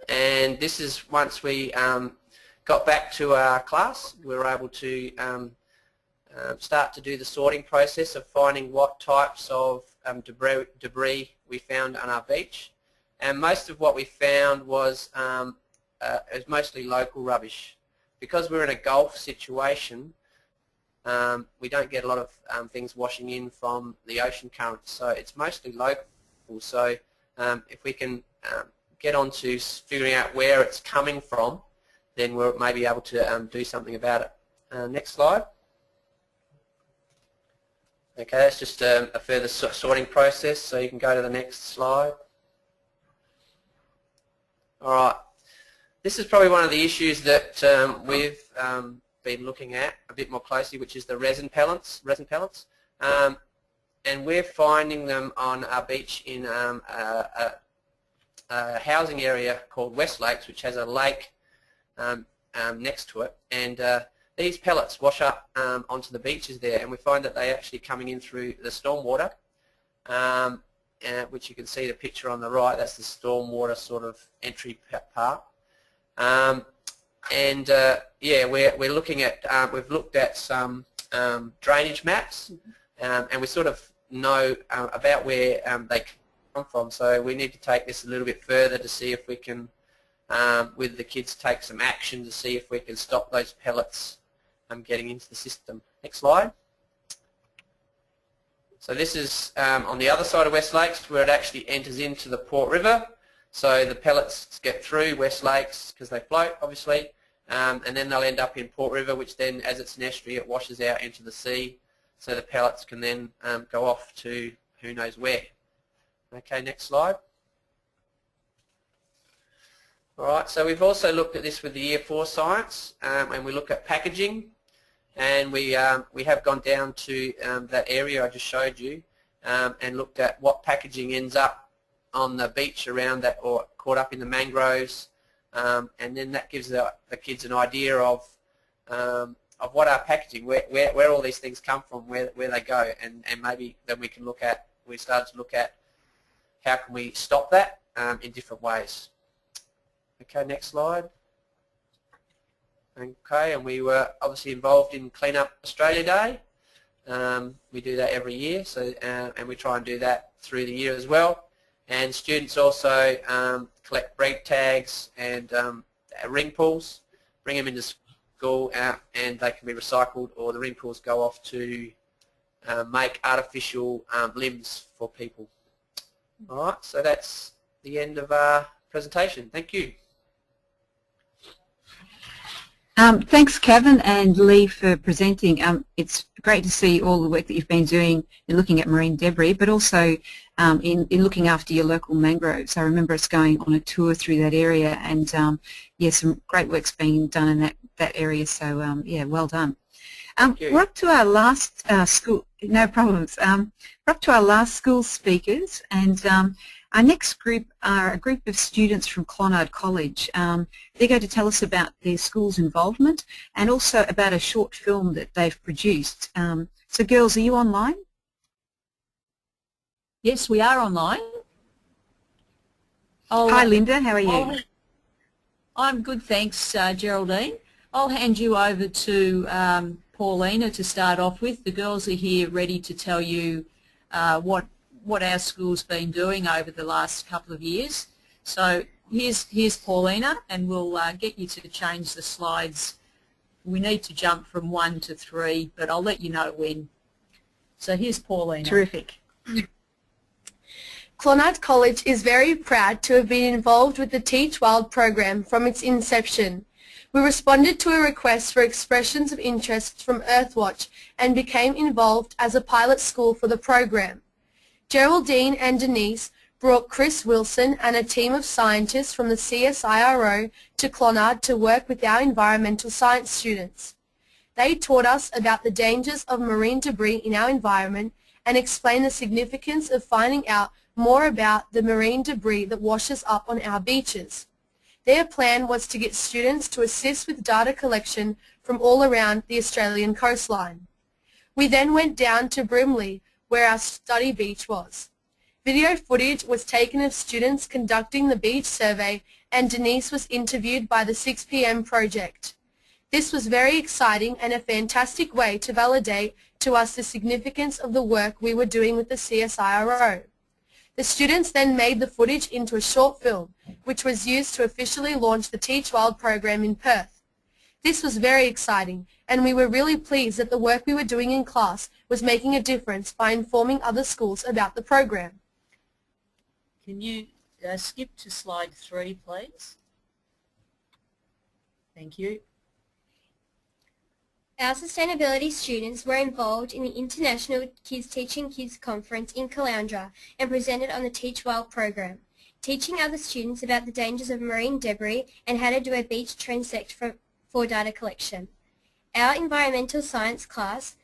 And this is once we got back to our class, we were able to start to do the sorting process of finding what types of debris we found on our beach. and most of what we found was mostly local rubbish. Because we're in a Gulf situation, we don't get a lot of things washing in from the ocean currents, so it's mostly local. So if we can get on to figuring out where it's coming from, then we'll maybe able to do something about it. Next slide. Okay, that's just a further sorting process, so you can go to the next slide. Alright, this is probably one of the issues that we've been looking at a bit more closely, which is the resin pellets. And we're finding them on our beach in a housing area called West Lakes, which has a lake next to it, and these pellets wash up onto the beaches there, and we find that they're actually coming in through the stormwater, which you can see the picture on the right. That's the stormwater sort of entry part. Yeah, we're looking at, we've looked at some drainage maps, and we sort of know about where they come from, so we need to take this a little bit further to see if we can, with the kids, take some action to see if we can stop those pellets getting into the system. Next slide. So this is on the other side of West Lakes, where it actually enters into the Port River. So the pellets get through West Lakes because they float, obviously, and then they'll end up in Port River, which then, as it's an estuary, it washes out into the sea. So the pellets can then go off to who knows where. Okay, next slide. Alright, so we've also looked at this with the Year 4 science, and we look at packaging, and we have gone down to that area I just showed you, and looked at what packaging ends up on the beach around that, or caught up in the mangroves, and then that gives the kids an idea of what our packaging, where all these things come from, where they go, and maybe then we started to look at how can we stop that in different ways. Okay, next slide. Okay, and we were obviously involved in Clean Up Australia Day. We do that every year, so and we try and do that through the year as well. And students also collect break tags and ring pools, bring them into school, and they can be recycled, or the ring pools go off to make artificial limbs for people. All right, so that's the end of our presentation. Thank you. Thanks, Kevin and Lee, for presenting. It's great to see all the work that you've been doing in looking at marine debris, but also in looking after your local mangroves. I remember us going on a tour through that area, and yeah, some great work's being done in that area. So yeah, well done. We're up to our last school. No problems. We're up to our last school speakers, and our next group are a group of students from Clonard College. They're going to tell us about their school's involvement and also about a short film that they've produced. So girls, are you online? Yes, we are online. Hi Linda, how are you? I'm good, thanks Geraldine. I'll hand you over to Paulina to start off with. The girls are here ready to tell you what our school's been doing over the last couple of years. So here's Paulina, and we'll get you to change the slides. We need to jump from 1 to 3, but I'll let you know when. So here's Paulina. Terrific. Clonard College is very proud to have been involved with the TeachWild program from its inception. We responded to a request for expressions of interest from Earthwatch and became involved as a pilot school for the program. Geraldine and Denise brought Chris Wilson and a team of scientists from the CSIRO to Clonard to work with our environmental science students. They taught us about the dangers of marine debris in our environment and explained the significance of finding out more about the marine debris that washes up on our beaches. Their plan was to get students to assist with data collection from all around the Australian coastline. We then went down to Brimley, where our study beach was. Video footage was taken of students conducting the beach survey, and Denise was interviewed by the 6 p.m. project. This was very exciting and a fantastic way to validate to us the significance of the work we were doing with the CSIRO. The students then made the footage into a short film, which was used to officially launch the TeachWild program in Perth. This was very exciting, and we were really pleased that the work we were doing in class was making a difference by informing other schools about the program. Can you skip to slide 3, please? Thank you. Our sustainability students were involved in the International Kids Teaching Kids Conference in Caloundra and presented on the TeachWild program, teaching other students about the dangers of marine debris and how to do a beach transect for data collection. Our environmental science class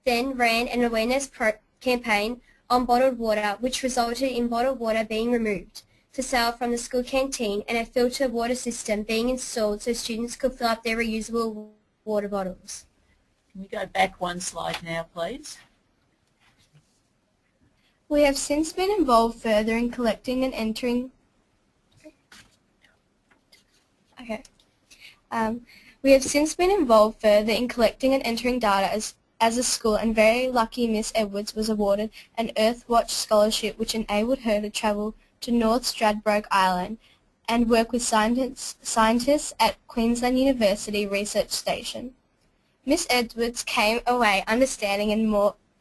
then ran an awareness campaign on bottled water, which resulted in bottled water being removed for sale from the school canteen and a filter water system being installed so students could fill up their reusable water bottles. Can we go back 1 slide now, please? We have since been involved further in collecting and entering. We have since been involved further in collecting and entering data as a school, and very lucky Miss Edwards was awarded an Earthwatch scholarship which enabled her to travel to North Stradbroke Island and work with scientists at Queensland University Research Station. Miss Edwards came away understanding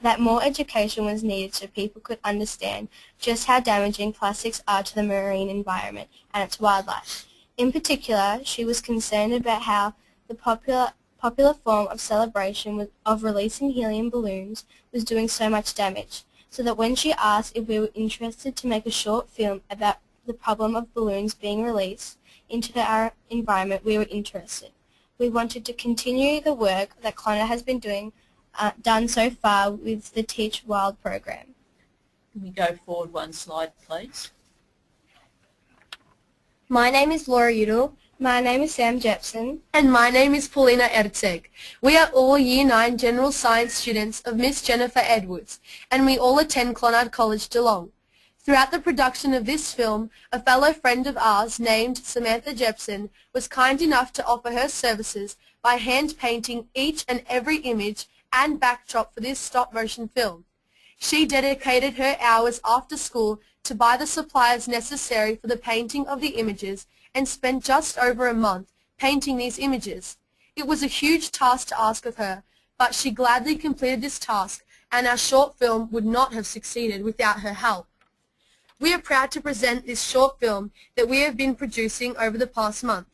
that more education was needed so people could understand just how damaging plastics are to the marine environment and its wildlife. In particular, she was concerned about how the popular form of celebration of releasing helium balloons was doing so much damage, so that when she asked if we were interested to make a short film about the problem of balloons being released into our environment, we were interested. We wanted to continue the work that Clonard has been done so far with the TeachWild program. Can we go forward 1 slide, please? My name is Laura Udall. My name is Sam Jepson. And my name is Paulina Erzeg. We are all Year 9 General Science students of Miss Jennifer Edwards, and we all attend Clonard College, Geelong. Throughout the production of this film, a fellow friend of ours named Samantha Jepson was kind enough to offer her services by hand-painting each and every image and backdrop for this stop-motion film. She dedicated her hours after school to buy the supplies necessary for the painting of the images and spent just over a month painting these images. It was a huge task to ask of her, but she gladly completed this task, and our short film would not have succeeded without her help. We are proud to present this short film that we have been producing over the past month.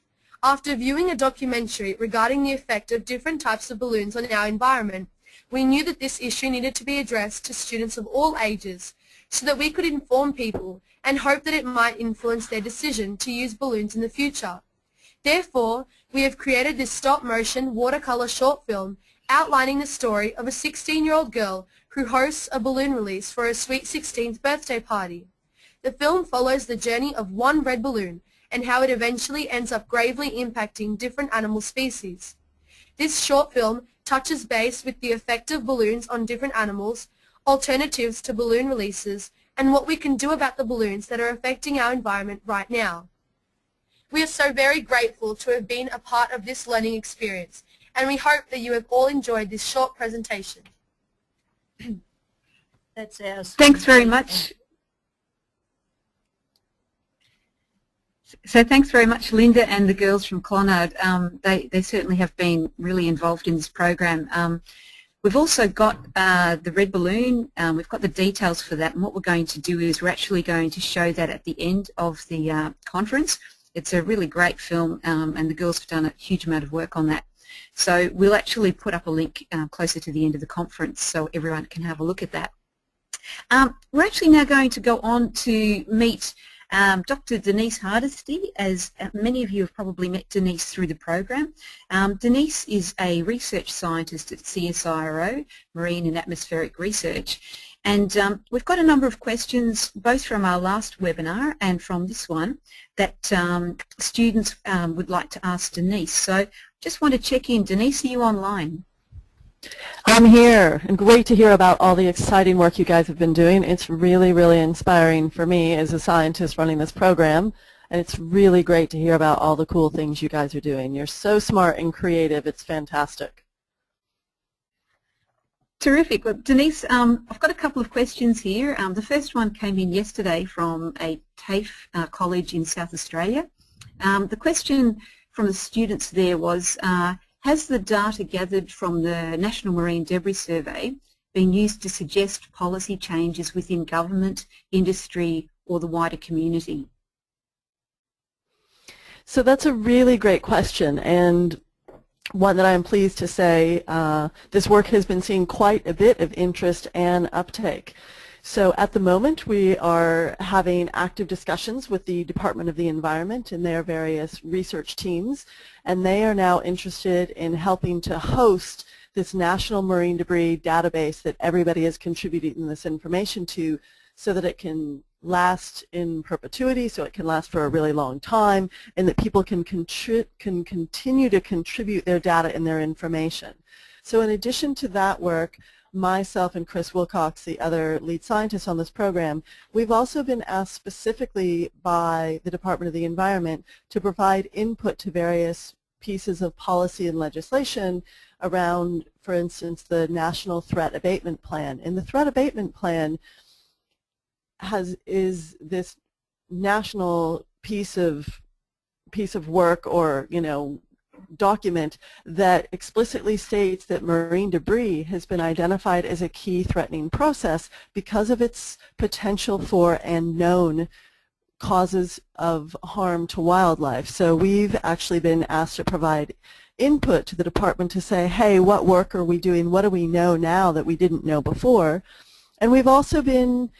After viewing a documentary regarding the effect of different types of balloons on our environment, we knew that this issue needed to be addressed to students of all ages so that we could inform people and hope that it might influence their decision to use balloons in the future. Therefore, we have created this stop-motion watercolor short film outlining the story of a 16-year-old girl who hosts a balloon release for her sweet 16th birthday party. The film follows the journey of one red balloon and how it eventually ends up gravely impacting different animal species. This short film touches base with the effect of balloons on different animals, alternatives to balloon releases, and what we can do about the balloons that are affecting our environment right now. We are so very grateful to have been a part of this learning experience, and we hope that you have all enjoyed this short presentation. That's ours. Thanks very much. So thanks very much, Linda and the girls from Clonard. They certainly have been really involved in this program. We've also got the red balloon. We've got the details for that, and what we're going to do is we're actually going to show that at the end of the conference. It's a really great film, and the girls have done a huge amount of work on that. So we'll actually put up a link closer to the end of the conference so everyone can have a look at that. We're actually now going to go on to meet Dr. Denise Hardesty. As many of you have probably met Denise through the program. Denise is a research scientist at CSIRO, Marine and Atmospheric Research, and we've got a number of questions both from our last webinar and from this one that students would like to ask Denise. So just want to check in. Denise, are you online? I'm here, and great to hear about all the exciting work you guys have been doing. It's really, really inspiring for me as a scientist running this program, and it's really great to hear about all the cool things you guys are doing. You're so smart and creative. It's fantastic. Terrific. Well, Denise, I've got a couple of questions here. The first one came in yesterday from a TAFE college in South Australia. The question from the students there was, has the data gathered from the National Marine Debris Survey been used to suggest policy changes within government, industry or the wider community? So that's a really great question, and one that I'm pleased to say this work has been seeing quite a bit of interest and uptake. So at the moment we are having active discussions with the Department of the Environment and their various research teams, and they are now interested in helping to host this national marine debris database that everybody is contributing this information to, so that it can last in perpetuity, so it can last for a really long time, and that people can continue to contribute their data and their information. So in addition to that work, myself and Chris Wilcox, the other lead scientist on this program, we've also been asked specifically by the Department of the Environment to provide input to various pieces of policy and legislation around, for instance, the National Threat Abatement Plan. And the Threat Abatement Plan is this national piece of work, or document that explicitly states that marine debris has been identified as a key threatening process because of its potential for and known causes of harm to wildlife. So we've actually been asked to provide input to the department to say, hey, what work are we doing? What do we know now that we didn't know before? And we've also been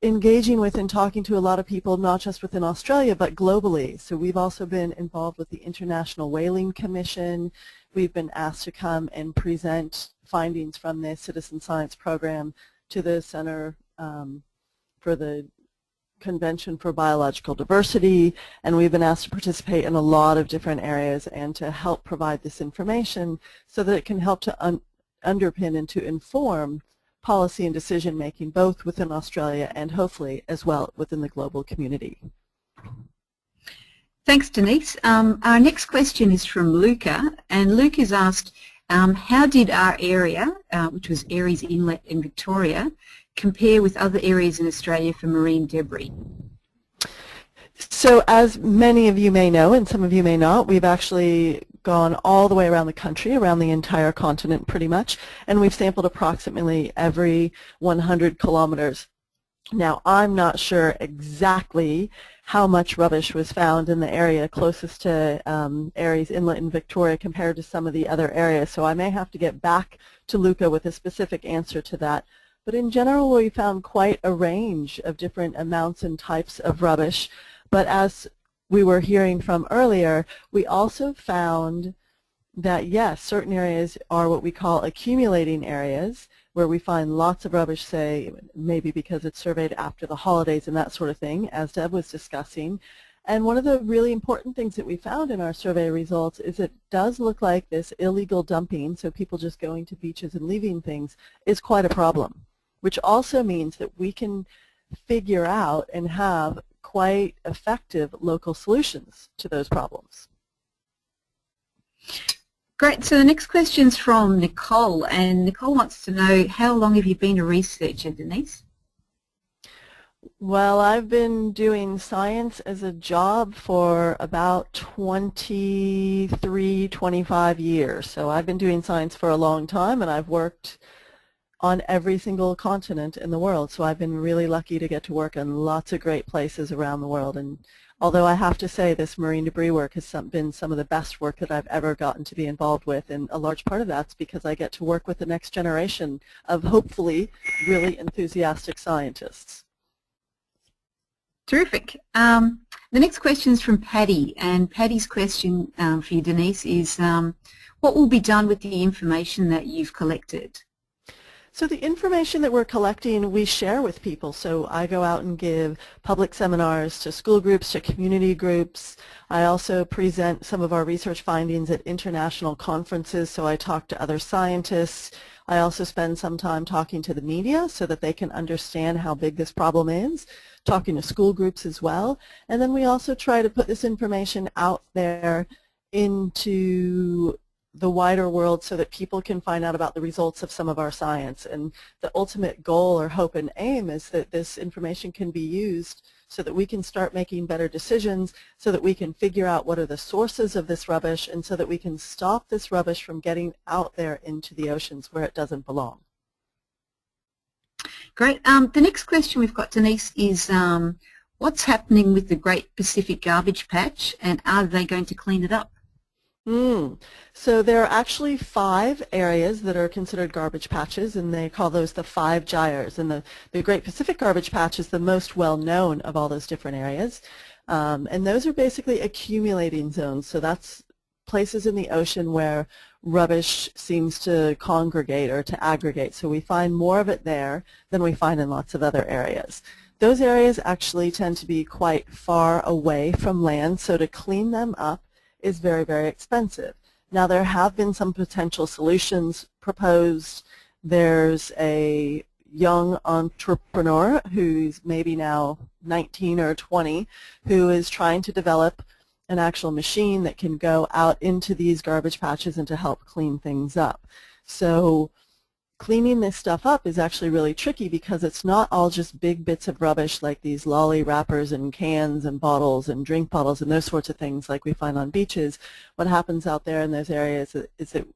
engaging with and talking to a lot of people, not just within Australia, but globally. So we've also been involved with the International Whaling Commission. We've been asked to come and present findings from the citizen science program to the Center for the Convention for Biological Diversity, and we've been asked to participate in a lot of different areas and to help provide this information so that it can help to underpin and to inform policy and decision making, both within Australia and hopefully as well within the global community. Thanks, Denise. Our next question is from Luca, and Luke has asked, how did our area, which was Aireys Inlet in Victoria, compare with other areas in Australia for marine debris? So as many of you may know, and some of you may not, we've actually gone all the way around the country, around the entire continent pretty much, and we've sampled approximately every 100 kilometers. Now, I'm not sure exactly how much rubbish was found in the area closest to Aireys Inlet in Victoria compared to some of the other areas, so I may have to get back to Luca with a specific answer to that. But in general, we found quite a range of different amounts and types of rubbish. But as we were hearing from earlier, we also found that, yes, certain areas are what we call accumulating areas, where we find lots of rubbish, say, maybe because it's surveyed after the holidays and that sort of thing, as Deb was discussing. And one of the really important things that we found in our survey results is it does look like this illegal dumping, so people just going to beaches and leaving things, is quite a problem, which also means that we can figure out and have quite effective local solutions to those problems. Great. So the next question is from Nicole, and Nicole wants to know, how long have you been a researcher, Denise? Well, I've been doing science as a job for about 23, 25 years. So I've been doing science for a long time, and I've worked on every single continent in the world. So I've been really lucky to get to work in lots of great places around the world. And although I have to say this marine debris work has been some of the best work that I've ever gotten to be involved with, and a large part of that's because I get to work with the next generation of hopefully really enthusiastic scientists. Terrific. The next question is from Paddy, and Paddy's question for you, Denise, is what will be done with the information that you've collected? So the information that we're collecting, we share with people. So I go out and give public seminars to school groups, to community groups. I also present some of our research findings at international conferences, so I talk to other scientists. I also spend some time talking to the media so that they can understand how big this problem is, talking to school groups as well. And then we also try to put this information out there into the wider world so that people can find out about the results of some of our science. And the ultimate goal or hope and aim is that this information can be used so that we can start making better decisions, so that we can figure out what are the sources of this rubbish, and so that we can stop this rubbish from getting out there into the oceans where it doesn't belong. Great. The next question we've got, Denise, is what's happening with the Great Pacific Garbage Patch, and are they going to clean it up? So there are actually 5 areas that are considered garbage patches, and they call those the 5 gyres. And the Great Pacific Garbage Patch is the most well-known of all those different areas. And those are basically accumulating zones. So that's places in the ocean where rubbish seems to congregate or to aggregate. So we find more of it there than we find in lots of other areas. Those areas actually tend to be quite far away from land, so to clean them up is very, very expensive. Now, there have been some potential solutions proposed. There's a young entrepreneur who's maybe now 19 or 20 who is trying to develop an actual machine that can go out into these garbage patches and to help clean things up. So cleaning this stuff up is actually really tricky because it's not all just big bits of rubbish like these lolly wrappers and cans and bottles and drink bottles and those sorts of things like we find on beaches. What happens out there in those areas is that,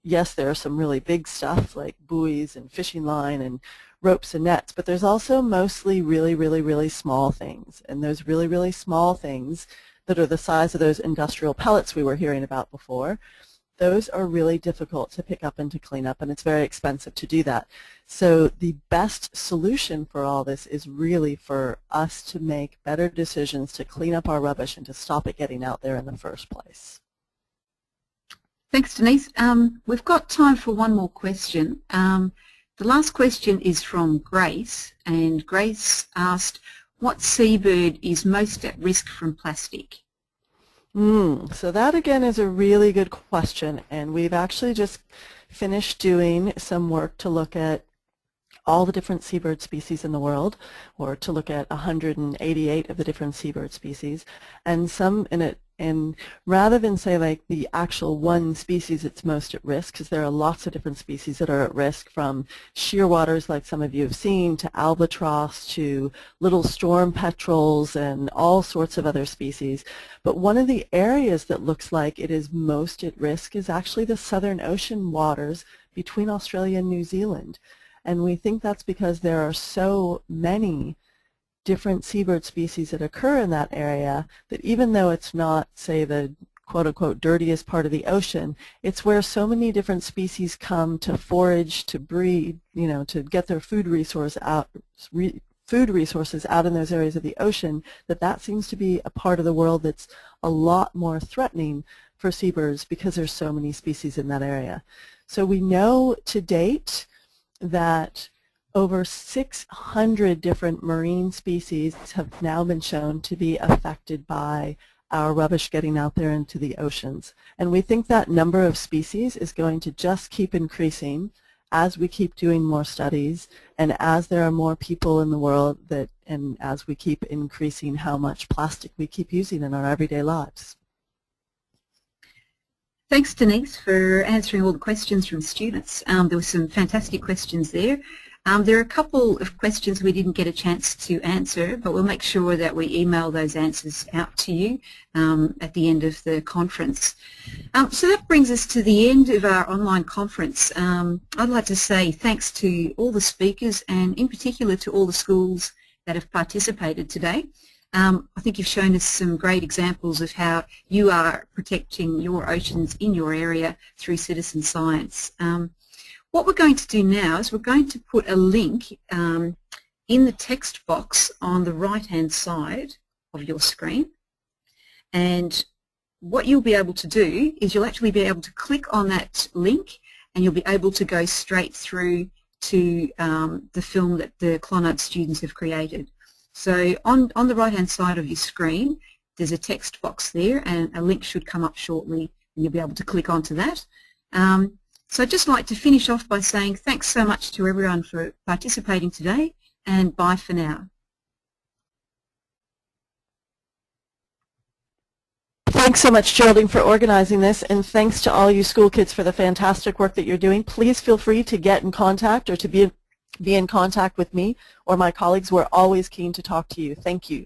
yes, there are some really big stuff like buoys and fishing line and ropes and nets, but there's also mostly really, really, really small things. And those really, really small things that are the size of those industrial pellets we were hearing about before, those are really difficult to pick up and to clean up, and it's very expensive to do that. So the best solution for all this is really for us to make better decisions to clean up our rubbish and to stop it getting out there in the first place. Thanks, Denise. We've got time for one more question. The last question is from Grace, and Grace asked, what seabird is most at risk from plastic? So that again is a really good question, and we've actually just finished doing some work to look at all the different seabird species in the world, or to look at 188 of the different seabird species, and some in it. And rather than say like the actual one species that's most at risk, because there are lots of different species that are at risk, from shearwaters like some of you have seen, to albatross, to little storm petrels, and all sorts of other species. But one of the areas that looks like it is most at risk is actually the Southern Ocean waters between Australia and New Zealand. And we think that's because there are so many different seabird species that occur in that area that even though it's not, say, the quote-unquote dirtiest part of the ocean, it's where so many different species come to forage, to breed, you know, to get their food resources out in those areas of the ocean, that seems to be a part of the world that's a lot more threatening for seabirds because there's so many species in that area. So we know to date that over 600 different marine species have now been shown to be affected by our rubbish getting out there into the oceans. And we think that number of species is going to just keep increasing as we keep doing more studies and as there are more people in the world and as we keep increasing how much plastic we keep using in our everyday lives. Thanks, Denise, for answering all the questions from students. There were some fantastic questions there. There are a couple of questions we didn't get a chance to answer, but we'll make sure that we email those answers out to you at the end of the conference. So that brings us to the end of our online conference. I'd like to say thanks to all the speakers and in particular to all the schools that have participated today. I think you've shown us some great examples of how you are protecting your oceans in your area through citizen science. What we're going to do now is we're going to put a link in the text box on the right-hand side of your screen. And what you'll be able to do is you'll actually be able to click on that link and you'll be able to go straight through to the film that the Clonard students have created. So on the right-hand side of your screen, there's a text box there and a link should come up shortly and you'll be able to click onto that. So I'd just like to finish off by saying thanks so much to everyone for participating today, and bye for now. Thanks so much, Geraldine, for organizing this, and thanks to all you school kids for the fantastic work that you're doing. Please feel free to get in contact or to be in contact with me or my colleagues. We're always keen to talk to you. Thank you.